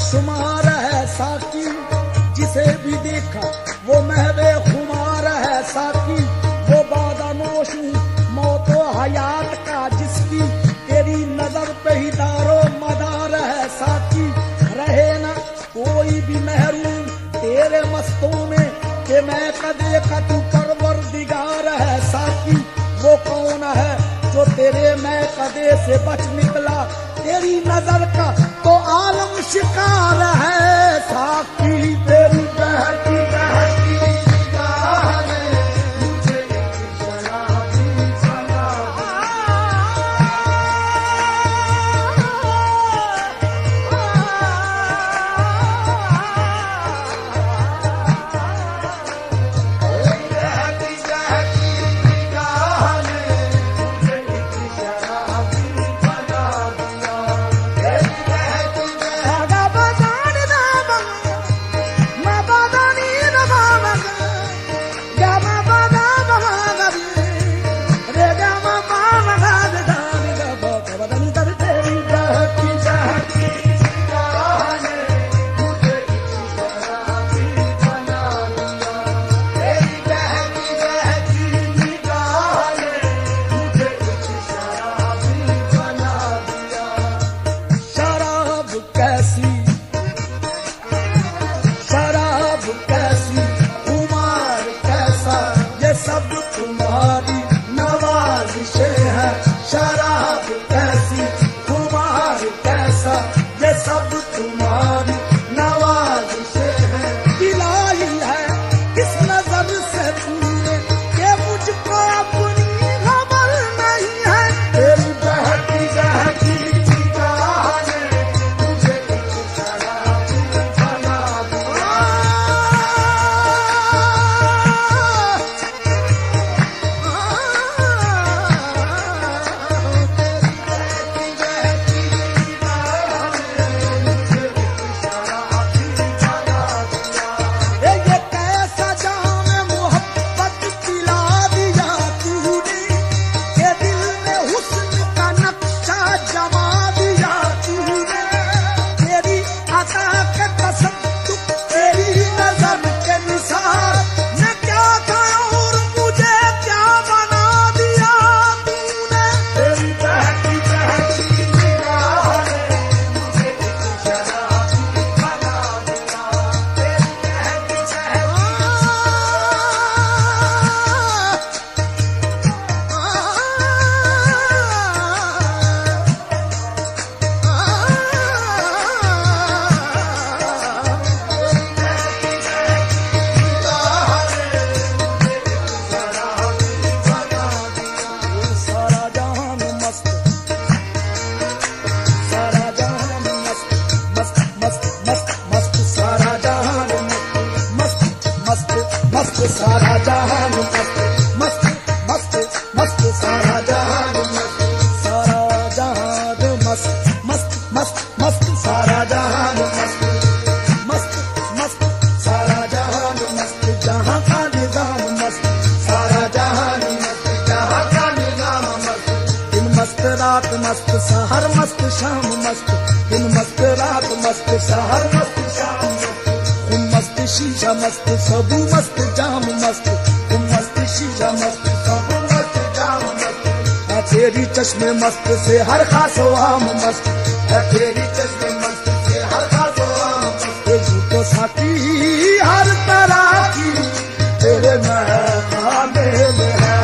शुमार है साकी, जिसे भी देखा वो महवे खुमार है साकी। वो बादानोश मौत हयात का जिसकी, तेरी नजर पे ही दारो मदार है साकी। रहे ना कोई भी महरूम तेरे मस्तों में, कि मैं कदे का तू परवरदिगार है साकी। वो कौन है जो तेरे मैं कदे से बच निकला, तेरी नजर का तो आलम शिकार है साकी। तेरी बहकी बहकी निगाह ने मुझे शराबी बना सारा जहान मस्त मस्त मस्त मस्त, सारा जहान मस्त, सारा जहान मस्त मस्त मस्त मस्त, सारा जहान मस्त मस्त मस्त, सारा जहान मस्त, जहां का निजाम मस्त, सारा जहान मस्त, जहां का निजाम मस्त। दिन मस्त रात मस्त, सहर मस्त शाम मस्त, दिन मस्त रात मस्त, सहर मस्त शाम मस्त, खून मस्त शीशा मस्त, सबू मस्त जाम मस्त, तुम मस्त शीशा मस्त, सबू मस्त जाम मस्त। है तेरी चश्मे मस्त से हर खासो आम मस्त, है तेरी चश्मे मस्त से हर खासो आम मस्त। झूठो साथी हर तरह की तेरे महकामे में है,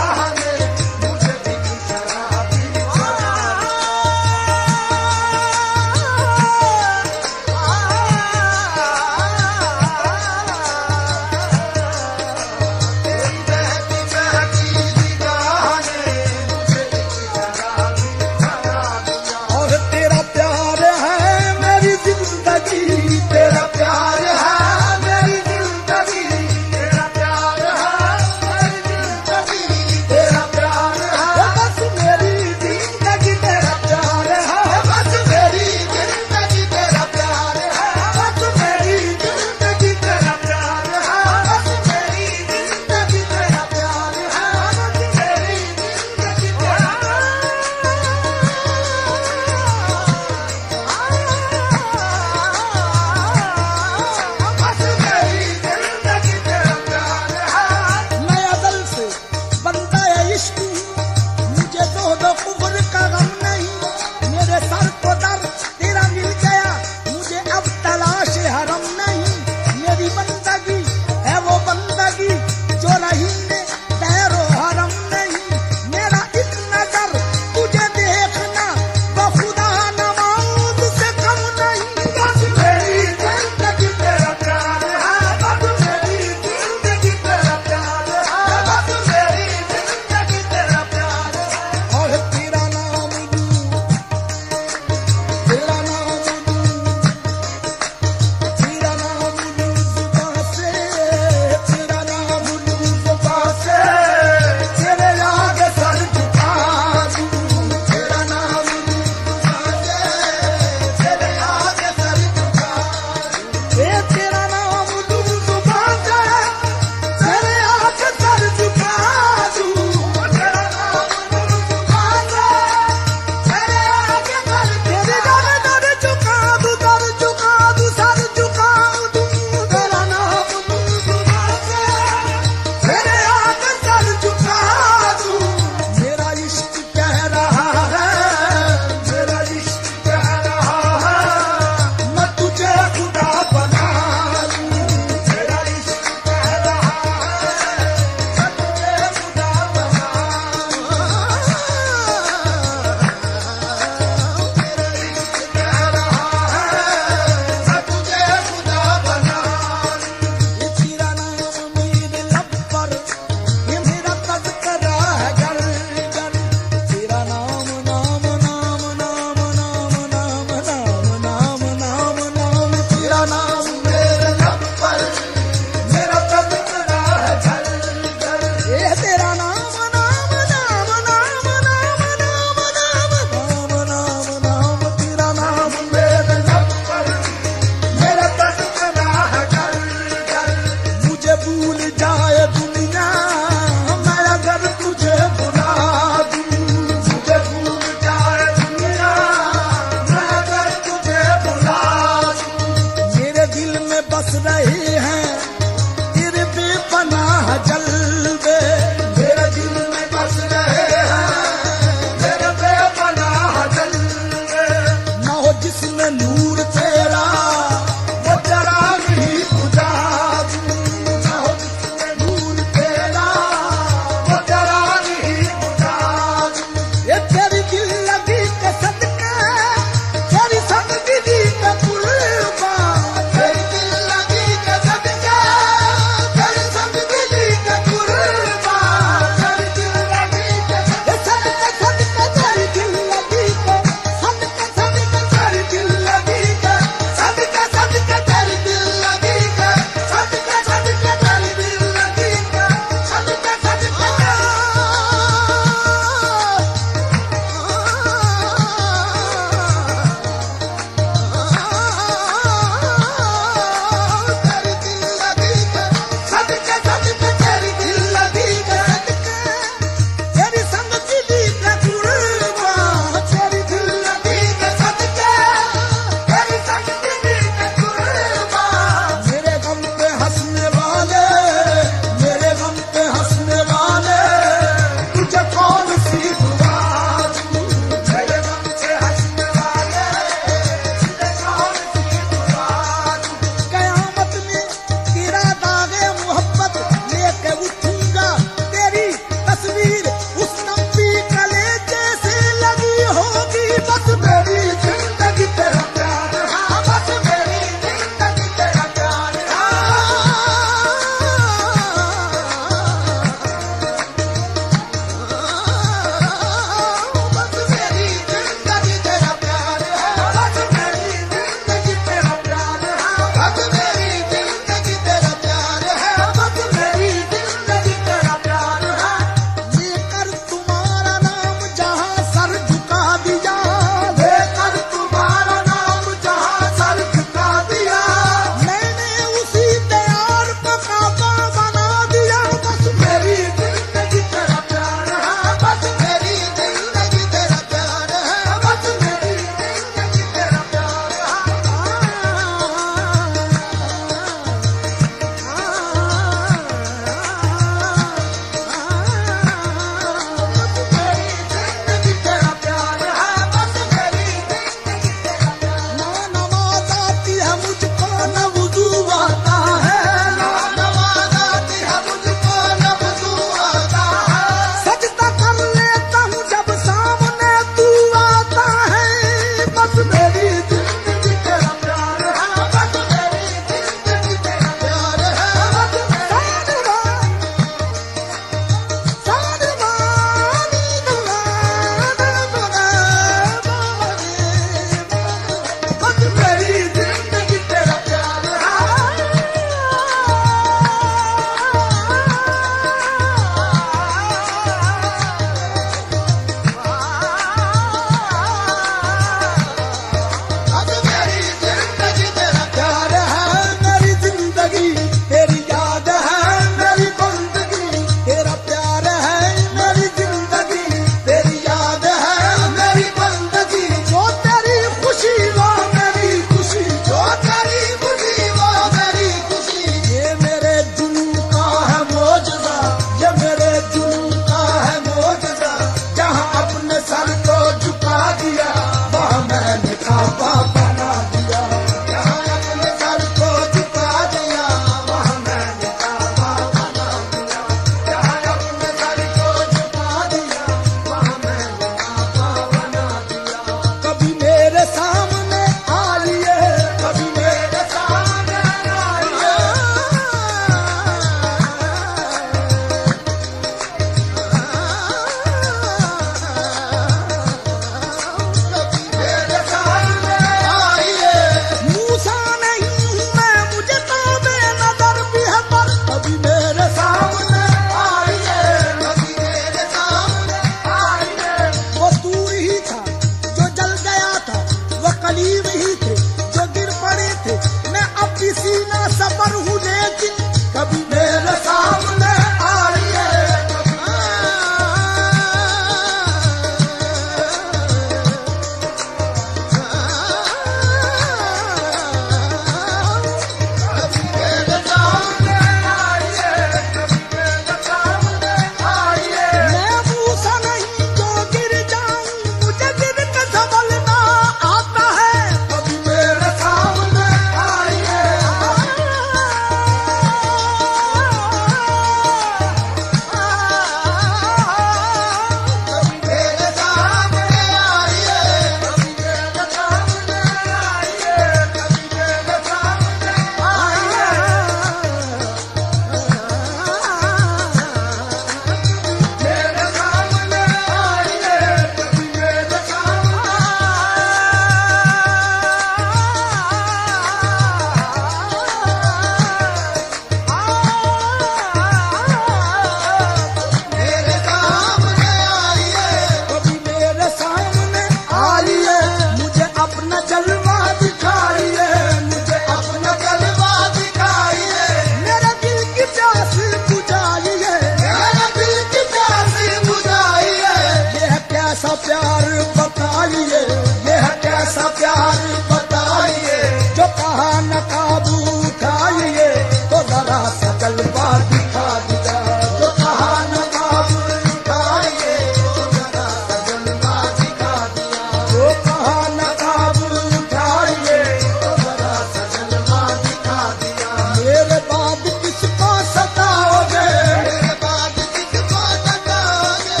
कहा नकाबू उठाइए तो जरा सा जलवा दिखा दिया। जो कहा नकाबू उठाइए तो जरा सा जलवा दिखा दिया। जो कहा नकाबू उठाइए तो जरा सा जलवा दिखा दिया। मेरे बाद किसको सताओगे, मेरे बाद किसको सताओगे,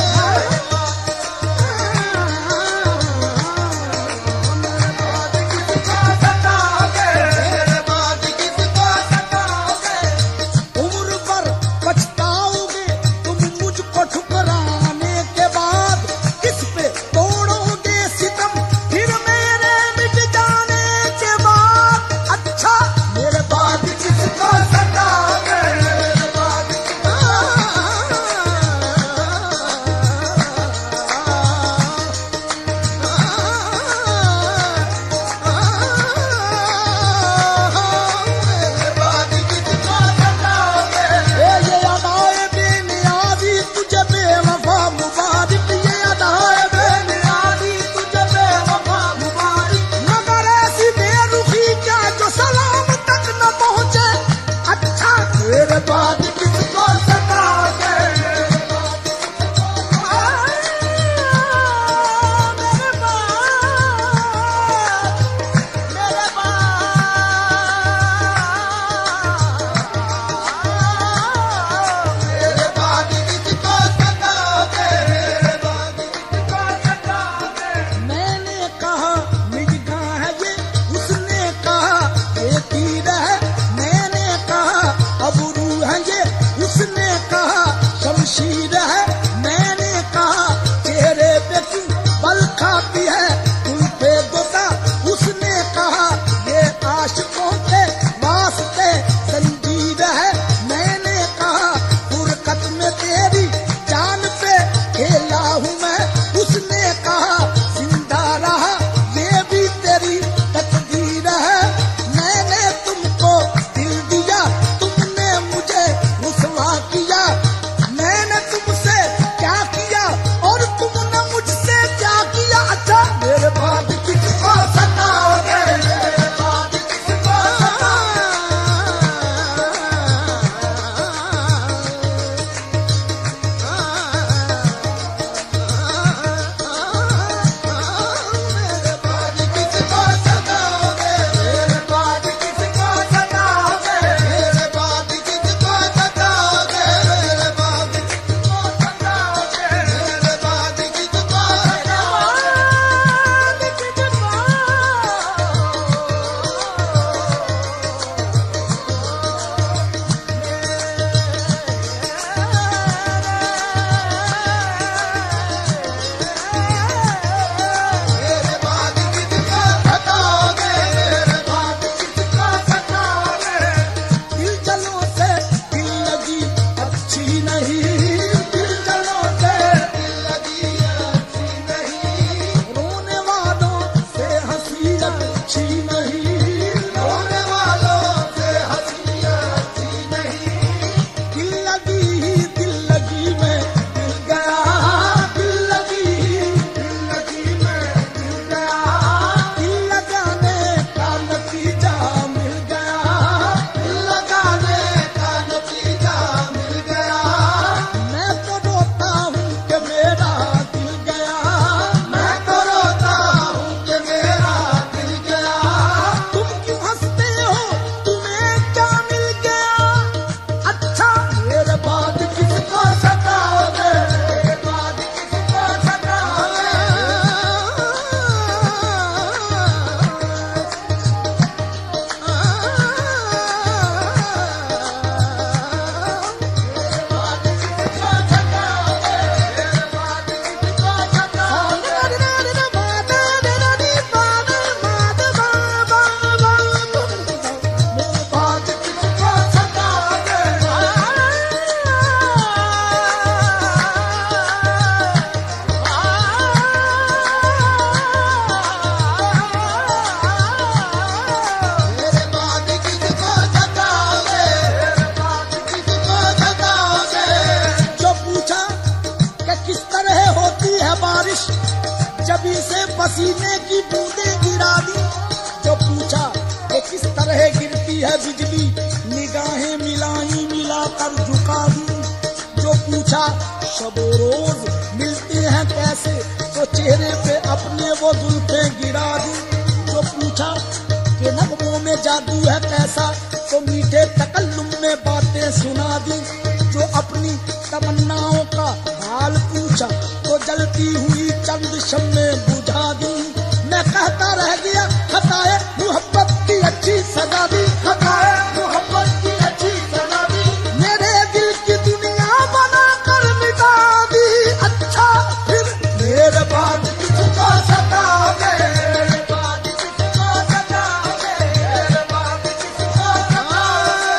मेरे बाद किसको सताओगे। उम्र भर पछताओगे तुम मुझको ठुकराने के बाद। किस पे तोड़ोगे सितम फिर मेरे मिट जाने के बाद। अच्छा मेरे बाद किसको सताओगे, मेरे बाद किसको सताओगे। ये अदाए बेनियादी तुझे बेवफा मुबारक। ये अदाए बेनियादी तुझे बेवफा मुबारक। मगर ऐसी बेरुखी क्या जो सलाम तक न पहुंचे। अच्छा मेरे बाद किसको सताओगे, मेरे बाद मेरे बाद किसको सताओगे, मेरे बाद किसको सताओगे। मैंने कहा मिर्गा है ये, उसने कहा ये तीर है। मैंने कहा अबरू है ये, उसने कहा शमशीर है। मैंने कहा चेहरे पे क्यों बल खाती है कुल्फे गोता। उसने कहा ये आशिकों के वास्ते जंजीर है। मैंने कहा फुरकत में तेरी जान पे खेला हूँ मैं। उसने कहा जिंदा रहा ये भी तेरी तकदीर है। मैंने तुमको दिल दिया तुमने मुझे रुसवा किया। मैंने तुमसे क्या किया और तुमने मुझसे क्या किया। अच्छा मेरे बाद किसको सताओगे, मेरे बाद किसको सताओगे। मेरे बाद किसको सताओगे, मेरे बाद किसको सताओगे। मेरे बाद किसको सताओगे, मेरे बाद किसको सताओगे। मेरे बाद किसको मेरे बाद किसको सताओगे, मेरे बाद किसको सताओगे। दिल जलों से दिल लगी अच्छी नहीं। दिल जलों से दिल लगी अच्छी नहीं। रोने वालों से हंसी अच्छी नहीं। रोने वालों से हंसी अच्छी नहीं। दिल लगी मैं दिल गया। दिल लगी मैं दिल गया। दिल लगाने का नतीजा मिल गया। दिल लगाने का नतीजा मिल गया। मैं तो रोता हूँ कि मेरा दिल गया। मैं तो रोता हूँ कि मेरा दिल गया। तुम क्यों हंसते हो तुम्हें क्या मिल गया। अच्छा मेरे बाद किसको सताओगे, मेरे बाद किसको सताओगे। पसीने की बूंदें गिरा दी। जो पूछा कि किस इस तरह गिरती है बिजली, निगाहें मिलाई मिलाकर झुका दी। जो पूछा शबो रोज मिलते हैं कैसे, तो चेहरे पे अपने वो जुल्फें गिरा दी। जो पूछा कि नगमों में जादू है कैसा, तो मीठे तकल्लुम में बातें सुना दी। जो अपनी तमन्नाओं का हाल पूछा, तो जलती हुई चंद शम्में बुझा दी। मैं कहता रह गया खताए मोहब्बत की अच्छी सजा दी, खताए मोहब्बत की अच्छी सजा दी। मेरे दिल की दुनिया बना कर मिटा दी। अच्छा फिर मेरे बाद किसको सताओगे, मेरे बाद किसको सताओगे, मेरे बाद किसको सताओगे।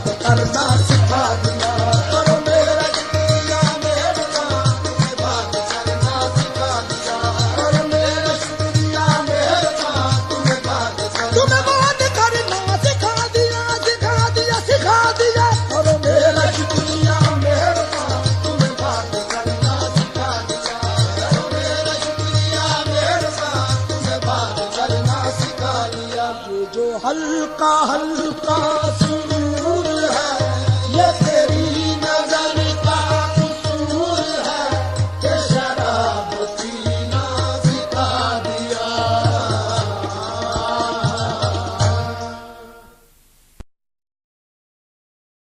बात करना सिखा दिया। करो मेरा शुक्रिया मेरे साथ, तुम्हें बात करना सिखा दिया। करो मेरा शुक्रिया मेरे साथ, तुम्हें बात करना सिखा दिया। सिखा दिया सिखा दिया। करो मेरा शुक्रिया मेरे साथ, तुम्हें बात करना सिखा दिया। करो मेरा शुक्रिया मेरे साथ, तुम्हें बात करना सिखा दिया। ये जो हल्का हल्का